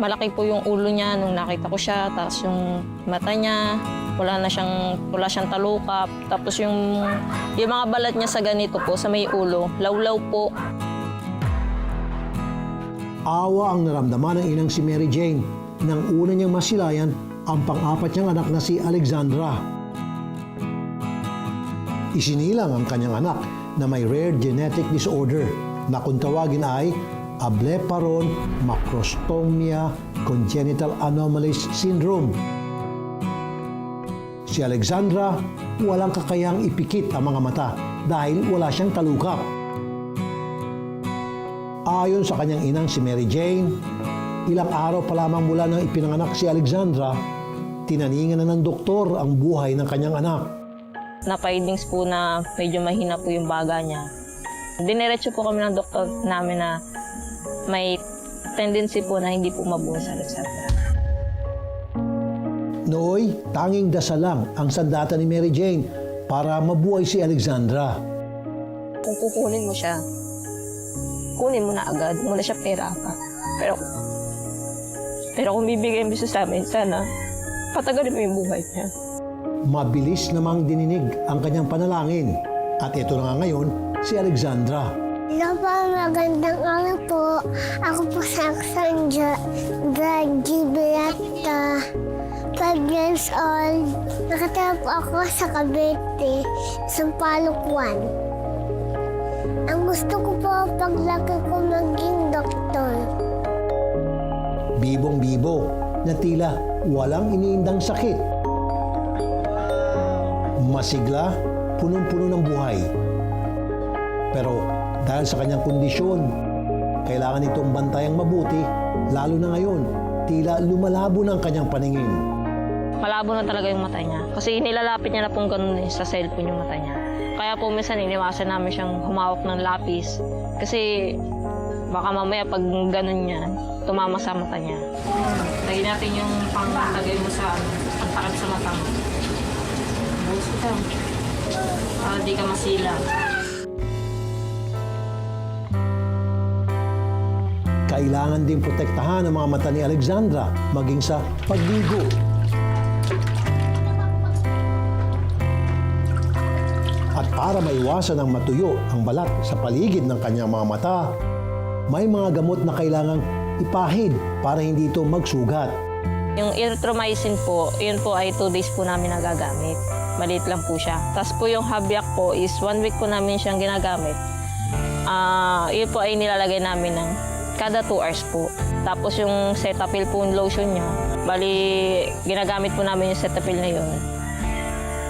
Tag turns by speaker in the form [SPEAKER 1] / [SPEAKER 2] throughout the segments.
[SPEAKER 1] malaki po yung ulo niya nung nakita ko siya. Tapos yung mata niya, wala siyang talukap. Tapos yung mga balat niya sa ganito po, sa may ulo, lawlaw po.
[SPEAKER 2] Awa ang naramdaman ng inang si Mary Jane nang una niyang masilayan ang pang-apat niyang anak na si Alexandra. Isinilang ang kanyang anak na may rare genetic disorder na kung tawagin ay Ablepharon macrostomia congenital anomalies syndrome. Si Alexandra walang kakayahang ipikit ang mga mata dahil wala siyang talukap. Ayon sa kanyang inang si Mary Jane, ilang araw pa lamang mula nang ipinanganak si Alexandra, tinaningan na ng doktor ang buhay ng kanyang anak.
[SPEAKER 1] Na-findings po na medyo mahina po yung baga niya. Diniretso po kami ng doktor namin na may tendency po na hindi po mabuo sa Alexandra.
[SPEAKER 2] Nooy, tanging dasal lang ang sandata ni Mary Jane para mabuhay si Alexandra.
[SPEAKER 1] Kung kukunin mo siya, kunin mo na agad, muna siya pera ka. Pero kung bibigay mo sa amin, sana patagalin mo yung buhay niya.
[SPEAKER 2] Mabilis namang dininig ang kanyang panalangin. At ito na nga ngayon, si Alexandra.
[SPEAKER 3] Hello po, magandang araw po. Ako po si Alexandra Gibrata, 5 years old. Nakatira po ako sa Cavite, Sampaloc 1. Ang gusto ko po paglaki ko maging doktor.
[SPEAKER 2] Bibong-bibo na tila walang iniindang sakit. Masigla, punong-puno ng buhay. Pero dahil sa kanyang kondisyon, kailangan itong bantayang mabuti, lalo na ngayon, tila lumalabo ng kanyang paningin.
[SPEAKER 1] Malabo na talaga yung mata niya. Kasi nilalapit niya na pong ganun sa cellphone yung mata niya. Kaya po minsan iniwasan namin siyang humawak ng lapis. Kasi baka mamaya pag ganun niya, tumama sa mata niya. Lagyan natin yung pang-tagay mo sa pagtakad sa mata mo. Buso ka. Para di ka masilang.
[SPEAKER 2] Kailangan din protektahan ang mga mata ni Alexandra maging sa pagligo. At para maiwasan ang matuyo ang balat sa paligid ng kanyang mga mata, may mga gamot na kailangang ipahid para hindi ito magsugat.
[SPEAKER 1] Yung erythromycin po, yun po ay 2 days po namin nagagamit. Maliit lang po siya. Tapos po yung Habiak po is 1 week po namin siyang ginagamit. Yun po ay nilalagay namin ng kada 2 hours po. Tapos yung Cetaphil po yung lotion niya, bali ginagamit po namin yung Cetaphil na yun.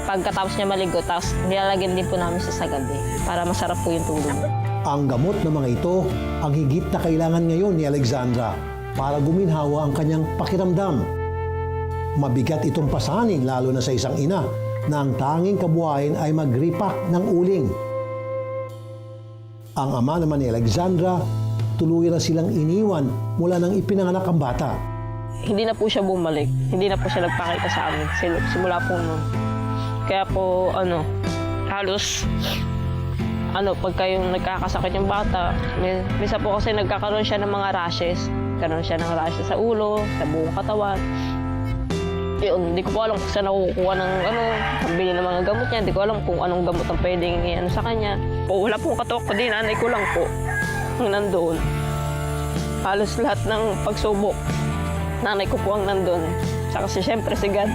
[SPEAKER 1] Pagkatapos niya maligo, tapos nilalagyan din po namin sa gabi para masarap po yung tulog.
[SPEAKER 2] Ang gamot na mga ito ang higit na kailangan ngayon ni Alexandra para guminhawa ang kanyang pakiramdam. Mabigat itong pasanin lalo na sa isang ina na ang tanging kabuhayan ay mag-repack ng uling. Ang ama naman ni Alexandra, tuluyan na silang iniwan mula nang ipinanganak ang bata.
[SPEAKER 1] Hindi na po siya bumalik. Hindi na po siya nagpakita sa amin. Simula po noon. Kaya po, halos, pagka yung nagkakasakit yung bata, misa po kasi nagkakaroon siya ng mga rashes. Karoon siya ng rashes sa ulo, sa buong katawan. Yun, hindi ko po alam kung saan nakukuha ng pambili ng mga gamot niya. Hindi ko alam kung anong gamot ang pwedeng sa kanya. Wala pong katok ko din, nanay ko lang po. Ang nandoon. Halos lahat ng pagsubok, nanay ko po ang nandoon. Saka siyempre si God.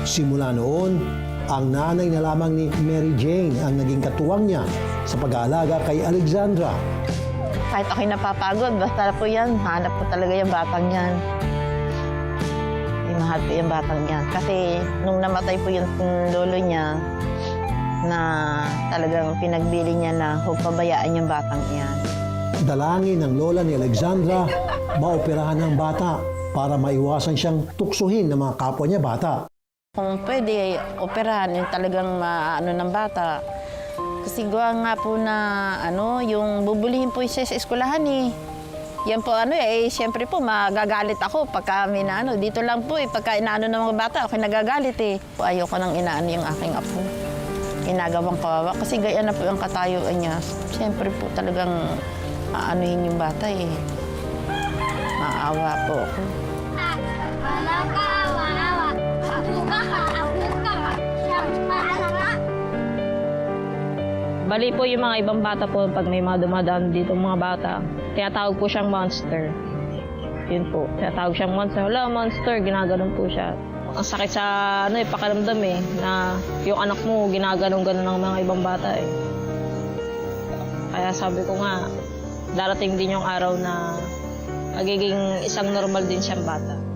[SPEAKER 2] Simula noon, ang nanay na lamang ni Mary Jane ang naging katuwang niya sa pag-aalaga kay Alexandra.
[SPEAKER 4] Kahit ako'y napapagod, basta po yan, hanap ko talaga yung batang yan. Mahal ko yung batang yan. Kasi nung namatay po yung lolo niya, na talagang pinagbili niya na huwag pabayaan yung batang yan.
[SPEAKER 2] Dalangin ng lola ni Alexandra, maoperahan ng bata para maiwasan siyang tuksuhin ng mga kapwa niya bata.
[SPEAKER 4] Kung pwede, operahan yung talagang maano ng bata. Kasi gawa nga po na yung bubulihin po siya sa eskwelahan eh. Yan po siyempre po magagalit ako pagka may dito lang po pagka inaano ng mga bata, ako nagagalit eh. Ayoko nang inaano yung aking apo. Ginagawang kawawa kasi gaya na po yung katayuan niya. Siyempre po talagang aanuhin yung bata eh. maawa po ako.
[SPEAKER 1] Bali po yung mga ibang bata po, pag may mga dumadaan dito mga bata, tinatawag po siyang monster. Yun po, tinatawag siyang monster. Wala, monster, ginaganon po siya. Ang sakit sa pakiramdam na yung anak mo ginaganon-ganon ng mga ibang bata Kaya sabi ko nga, darating din yung araw na magiging isang normal din siyang bata.